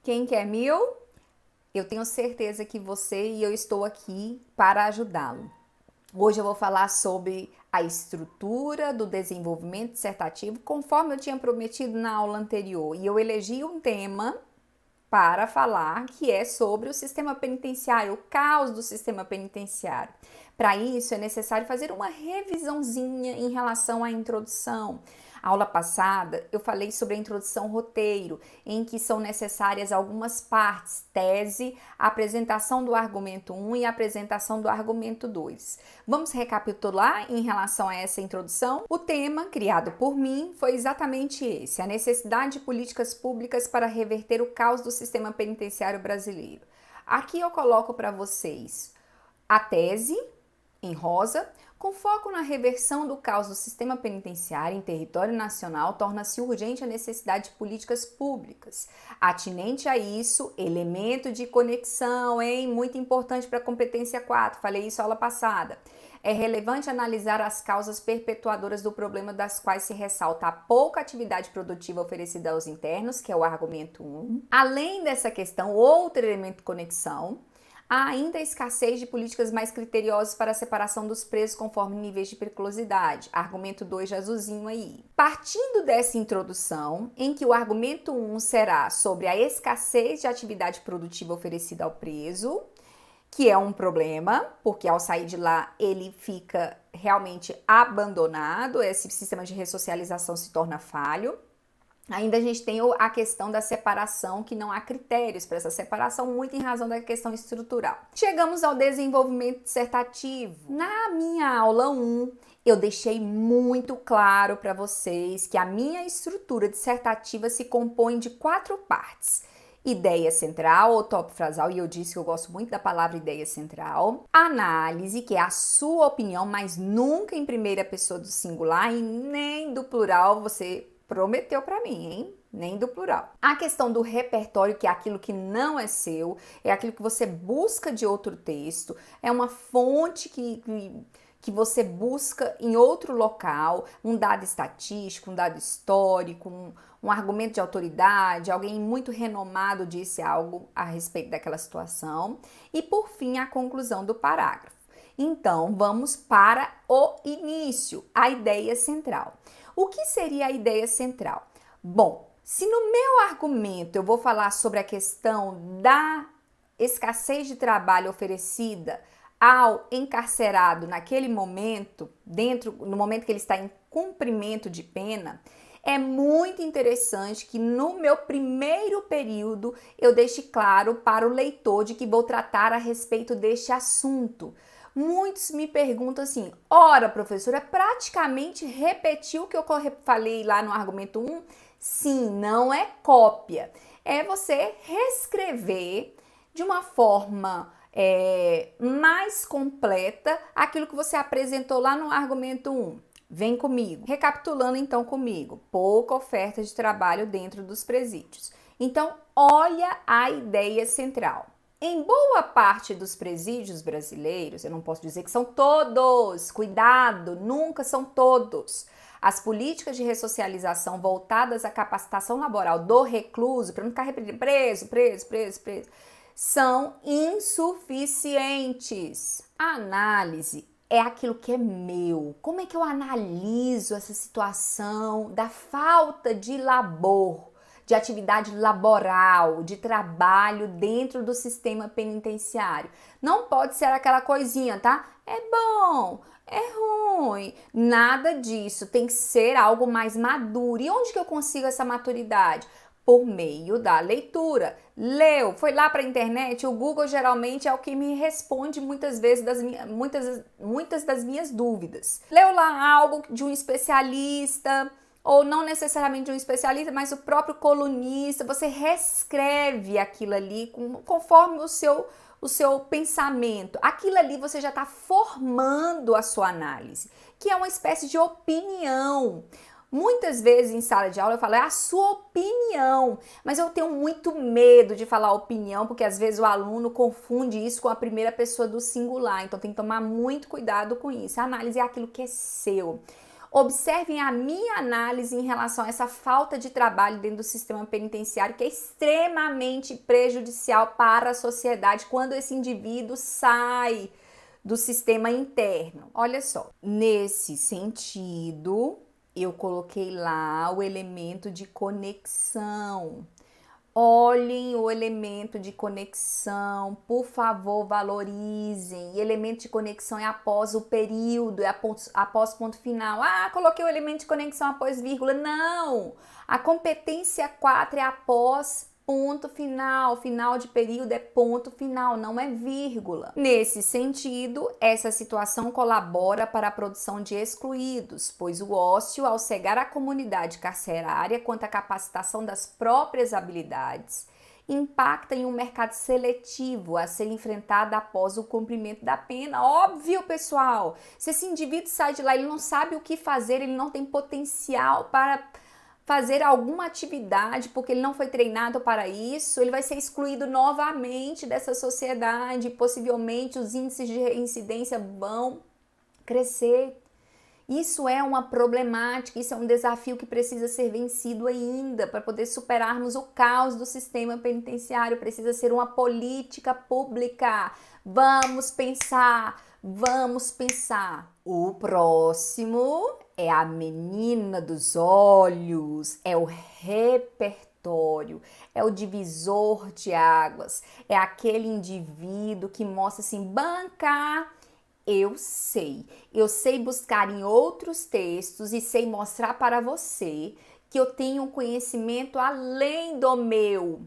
Quem quer 1000? Eu tenho certeza que você e eu estou aqui para ajudá-lo. Hoje eu vou falar sobre a estrutura do desenvolvimento dissertativo, conforme eu tinha prometido na aula anterior. E eu elegi um tema para falar que é sobre o sistema penitenciário, o caos do sistema penitenciário. Para isso é necessário fazer uma revisãozinha em relação à introdução. A aula passada eu falei sobre a introdução roteiro, em que são necessárias algumas partes, tese, a apresentação do argumento 1 e a apresentação do argumento 2. Vamos recapitular em relação a essa introdução? O tema criado por mim foi exatamente esse, a necessidade de políticas públicas para reverter o caos do sistema penitenciário brasileiro. Aqui eu coloco para vocês a tese, em rosa, com foco na reversão do caos do sistema penitenciário em território nacional, torna-se urgente a necessidade de políticas públicas. Atinente a isso, elemento de conexão, muito importante para a competência 4, falei isso na aula passada. É relevante analisar as causas perpetuadoras do problema, das quais se ressalta a pouca atividade produtiva oferecida aos internos, que é o argumento 1. Além dessa questão, outro elemento de conexão, há ainda a escassez de políticas mais criteriosas para a separação dos presos conforme níveis de periculosidade. Argumento 2 de azulzinho aí. Partindo dessa introdução, em que o argumento 1 será sobre a escassez de atividade produtiva oferecida ao preso, que é um problema, porque ao sair de lá ele fica realmente abandonado, esse sistema de ressocialização se torna falho. Ainda a gente tem a questão da separação, que não há critérios para essa separação, muito em razão da questão estrutural. Chegamos ao desenvolvimento dissertativo. Na minha aula 1, eu deixei muito claro para vocês que a minha estrutura dissertativa se compõe de 4 partes. Ideia central ou tópico frasal, e eu disse que eu gosto muito da palavra ideia central. Análise, que é a sua opinião, mas nunca em primeira pessoa do singular e nem do plural, você prometeu para mim, hein? Nem do plural. A questão do repertório, que é aquilo que não é seu, é aquilo que você busca de outro texto, é uma fonte que você busca em outro local, um dado estatístico, um dado histórico, um argumento de autoridade, alguém muito renomado disse algo a respeito daquela situação. E por fim, a conclusão do parágrafo. Então, vamos para o início, a ideia central. O que seria a ideia central? Bom, se no meu argumento eu vou falar sobre a questão da escassez de trabalho oferecida ao encarcerado naquele momento, no momento que ele está em cumprimento de pena, é muito interessante que no meu primeiro período eu deixe claro para o leitor de que vou tratar a respeito deste assunto. Muitos me perguntam assim, ora professora, praticamente repetiu o que eu falei lá no argumento 1? Sim, não é cópia. É você reescrever de uma forma mais completa aquilo que você apresentou lá no argumento 1. Vem comigo. Recapitulando então comigo, pouca oferta de trabalho dentro dos presídios. Então, olha a ideia central. Em boa parte dos presídios brasileiros, eu não posso dizer que são todos, cuidado, nunca são todos. As políticas de ressocialização voltadas à capacitação laboral do recluso, para não ficar repetindo preso, são insuficientes. A análise é aquilo que é meu. Como é que eu analiso essa situação da falta de labor, de atividade laboral, de trabalho dentro do sistema penitenciário? Não pode ser aquela coisinha, tá? É bom, é ruim, nada disso. Tem que ser algo mais maduro. E onde que eu consigo essa maturidade? Por meio da leitura. Leu, foi lá para a internet, o Google geralmente é o que me responde muitas vezes muitas das minhas dúvidas. Leu lá algo de um especialista, ou não necessariamente de um especialista, mas o próprio colunista, você reescreve aquilo ali conforme o seu pensamento. Aquilo ali você já está formando a sua análise, que é uma espécie de opinião. Muitas vezes em sala de aula eu falo, é a sua opinião, mas eu tenho muito medo de falar opinião, porque às vezes o aluno confunde isso com a primeira pessoa do singular, então tem que tomar muito cuidado com isso. A análise é aquilo que é seu. Observem a minha análise em relação a essa falta de trabalho dentro do sistema penitenciário, que é extremamente prejudicial para a sociedade quando esse indivíduo sai do sistema interno. Olha só, nesse sentido, eu coloquei lá o elemento de conexão. Olhem o elemento de conexão, por favor, valorizem. E elemento de conexão é após o período, é após ponto final. Ah, coloquei o elemento de conexão após vírgula. Não! A competência 4 é após ponto final. Final de período é ponto final, não é vírgula. Nesse sentido, essa situação colabora para a produção de excluídos, pois o ócio, ao cegar a comunidade carcerária quanto à capacitação das próprias habilidades, impacta em um mercado seletivo a ser enfrentado após o cumprimento da pena. Óbvio, pessoal! Se esse indivíduo sai de lá, ele não sabe o que fazer, ele não tem potencial para fazer alguma atividade, porque ele não foi treinado para isso, ele vai ser excluído novamente dessa sociedade, possivelmente os índices de reincidência vão crescer. Isso é uma problemática, isso é um desafio que precisa ser vencido ainda para poder superarmos o caos do sistema penitenciário, precisa ser uma política pública. Vamos pensar, vamos pensar. O próximo é a menina dos olhos, é o repertório, é o divisor de águas, é aquele indivíduo que mostra assim, banca, eu sei buscar em outros textos e sei mostrar para você que eu tenho um conhecimento além do meu.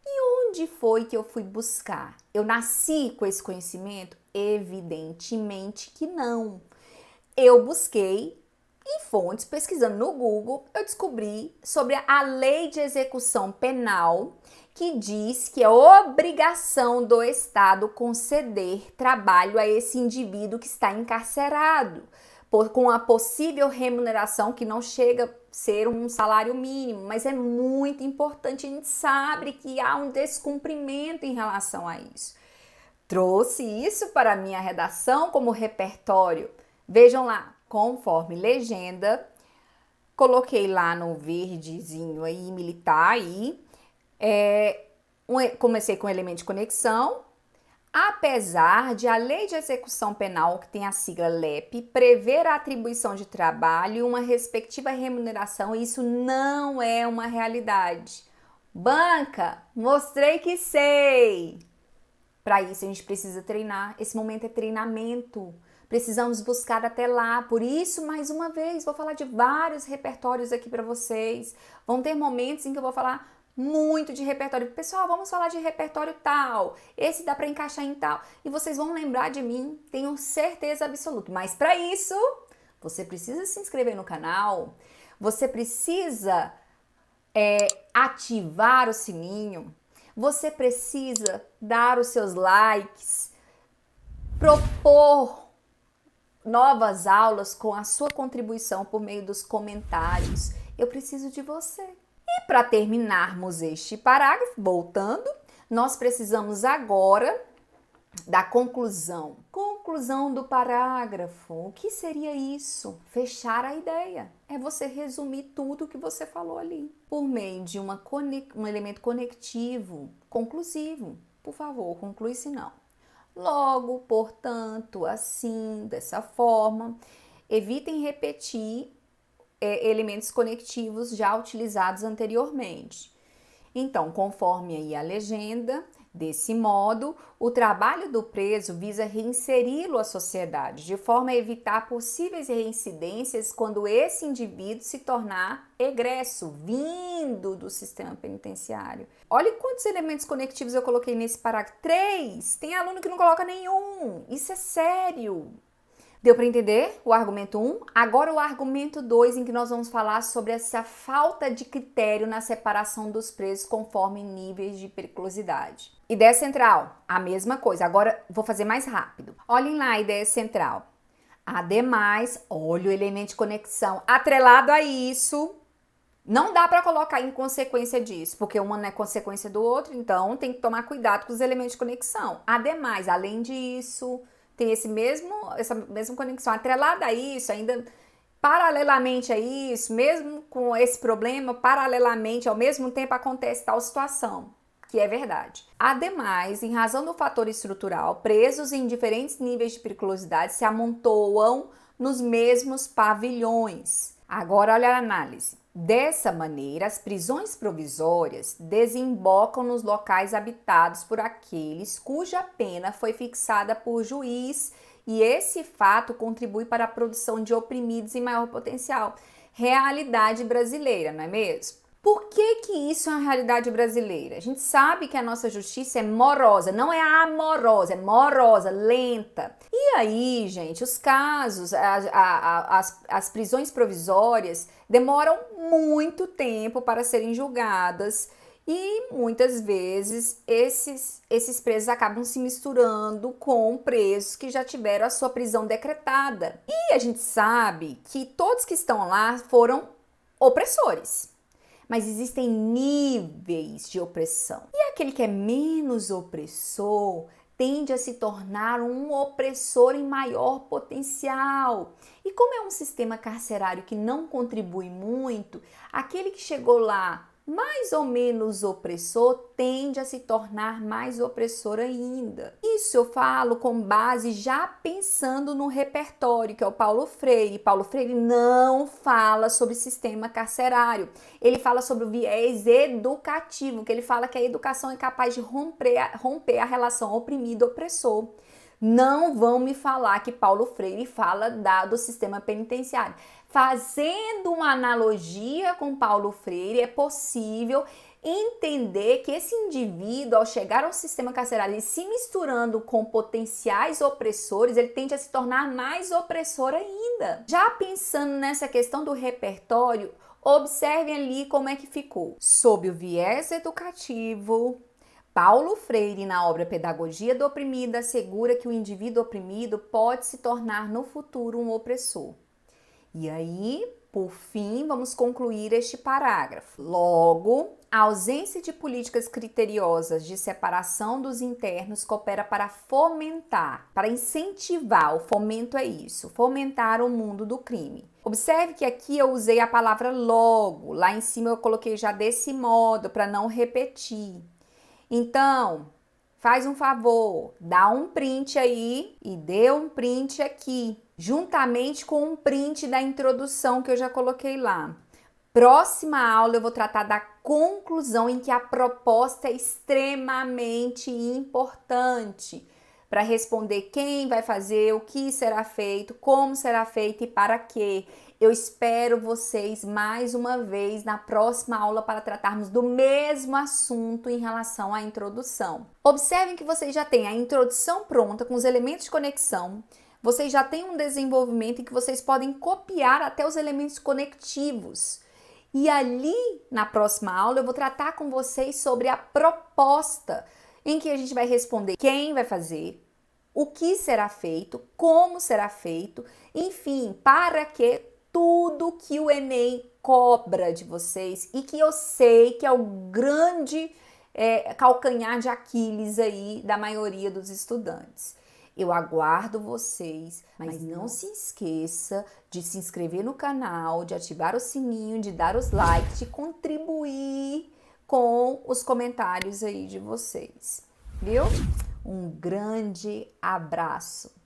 E onde foi que eu fui buscar? Eu nasci com esse conhecimento? Evidentemente que não. Eu busquei em fontes, pesquisando no Google, eu descobri sobre a Lei de Execução Penal, que diz que é obrigação do Estado conceder trabalho a esse indivíduo que está encarcerado, com a possível remuneração que não chega a ser um salário mínimo, mas é muito importante, a gente sabe que há um descumprimento em relação a isso. Trouxe isso para a minha redação como repertório. Vejam lá, conforme legenda, coloquei lá no verdezinho aí, militar aí, comecei com o elemento de conexão. Apesar de a Lei de Execução Penal, que tem a sigla LEP, prever a atribuição de trabalho e uma respectiva remuneração, isso não é uma realidade. Banca, mostrei que sei! Para isso a gente precisa treinar, esse momento é treinamento. Precisamos buscar até lá. Por isso, mais uma vez, vou falar de vários repertórios aqui para vocês. Vão ter momentos em que eu vou falar muito de repertório. Pessoal, vamos falar de repertório tal. Esse dá para encaixar em tal. E vocês vão lembrar de mim, tenho certeza absoluta. Mas para isso, você precisa se inscrever no canal. Você precisa ativar o sininho. Você precisa dar os seus likes. Propor novas aulas com a sua contribuição por meio dos comentários. Eu preciso de você. E para terminarmos este parágrafo, voltando, nós precisamos agora da conclusão. Conclusão do parágrafo. O que seria isso? Fechar a ideia. É você resumir tudo o que você falou ali. Por meio de um elemento conectivo, conclusivo. Por favor, conclui se não. Logo, portanto, assim, dessa forma, evitem repetir elementos conectivos já utilizados anteriormente. Então, conforme aí a legenda, desse modo, o trabalho do preso visa reinseri-lo à sociedade, de forma a evitar possíveis reincidências quando esse indivíduo se tornar egresso, vindo do sistema penitenciário. Olha quantos elementos conectivos eu coloquei nesse parágrafo. 3! Tem aluno que não coloca nenhum. Isso é sério. Deu para entender o argumento 1? Agora o argumento 2, em que nós vamos falar sobre essa falta de critério na separação dos presos conforme níveis de periculosidade. Ideia central, a mesma coisa. Agora vou fazer mais rápido. Olhem lá a ideia central. Ademais, olha o elemento de conexão. Atrelado a isso, não dá para colocar em consequência disso, porque uma não é consequência do outro, então tem que tomar cuidado com os elementos de conexão. Ademais, além disso, tem essa mesma conexão. Atrelada a isso, ainda Paralelamente a isso, mesmo com esse problema, paralelamente, ao mesmo tempo acontece tal situação, que é verdade. Ademais, em razão do fator estrutural, presos em diferentes níveis de periculosidade se amontoam nos mesmos pavilhões. Agora olha a análise. Dessa maneira, as prisões provisórias desembocam nos locais habitados por aqueles cuja pena foi fixada por juiz, e esse fato contribui para a produção de oprimidos em maior potencial. Realidade brasileira, não é mesmo? Por que isso é uma realidade brasileira? A gente sabe que a nossa justiça é morosa, não é amorosa, é morosa, lenta. E aí, gente, os casos, as prisões provisórias demoram muito tempo para serem julgadas e muitas vezes esses presos acabam se misturando com presos que já tiveram a sua prisão decretada. E a gente sabe que todos que estão lá foram opressores. Mas existem níveis de opressão. E aquele que é menos opressor tende a se tornar um opressor em maior potencial. E como é um sistema carcerário que não contribui muito, aquele que chegou lá mais ou menos opressor tende a se tornar mais opressor ainda. Isso eu falo com base já pensando no repertório, que é o Paulo Freire. Paulo Freire não fala sobre sistema carcerário, ele fala sobre o viés educativo, que ele fala que a educação é capaz de romper a relação oprimido-opressor. Não vão me falar que Paulo Freire fala do sistema penitenciário. Fazendo uma analogia com Paulo Freire, é possível entender que esse indivíduo, ao chegar ao sistema carcerário e se misturando com potenciais opressores, ele tende a se tornar mais opressor ainda. Já pensando nessa questão do repertório, observem ali como é que ficou. Sob o viés educativo, Paulo Freire, na obra Pedagogia do Oprimido, assegura que o indivíduo oprimido pode se tornar no futuro um opressor. E aí, por fim, vamos concluir este parágrafo. Logo, a ausência de políticas criteriosas de separação dos internos coopera para fomentar, para incentivar, o fomento é isso, fomentar o mundo do crime. Observe que aqui eu usei a palavra logo, lá em cima eu coloquei já desse modo, para não repetir. Então, faz um favor, dá um print aí e dê um print aqui, juntamente com um print da introdução que eu já coloquei lá. Próxima aula eu vou tratar da conclusão, em que a proposta é extremamente importante para responder quem vai fazer, o que será feito, como será feito e para quê. Eu espero vocês mais uma vez na próxima aula para tratarmos do mesmo assunto em relação à introdução. Observem que vocês já têm a introdução pronta com os elementos de conexão. Vocês já têm um desenvolvimento em que vocês podem copiar até os elementos conectivos. E ali, na próxima aula, eu vou tratar com vocês sobre a proposta, em que a gente vai responder quem vai fazer, o que será feito, como será feito, enfim, para que tudo que o Enem cobra de vocês e que eu sei que é o grande calcanhar de Aquiles aí da maioria dos estudantes. Eu aguardo vocês, mas não se esqueça de se inscrever no canal, de ativar o sininho, de dar os likes, de contribuir com os comentários aí de vocês, viu? Um grande abraço!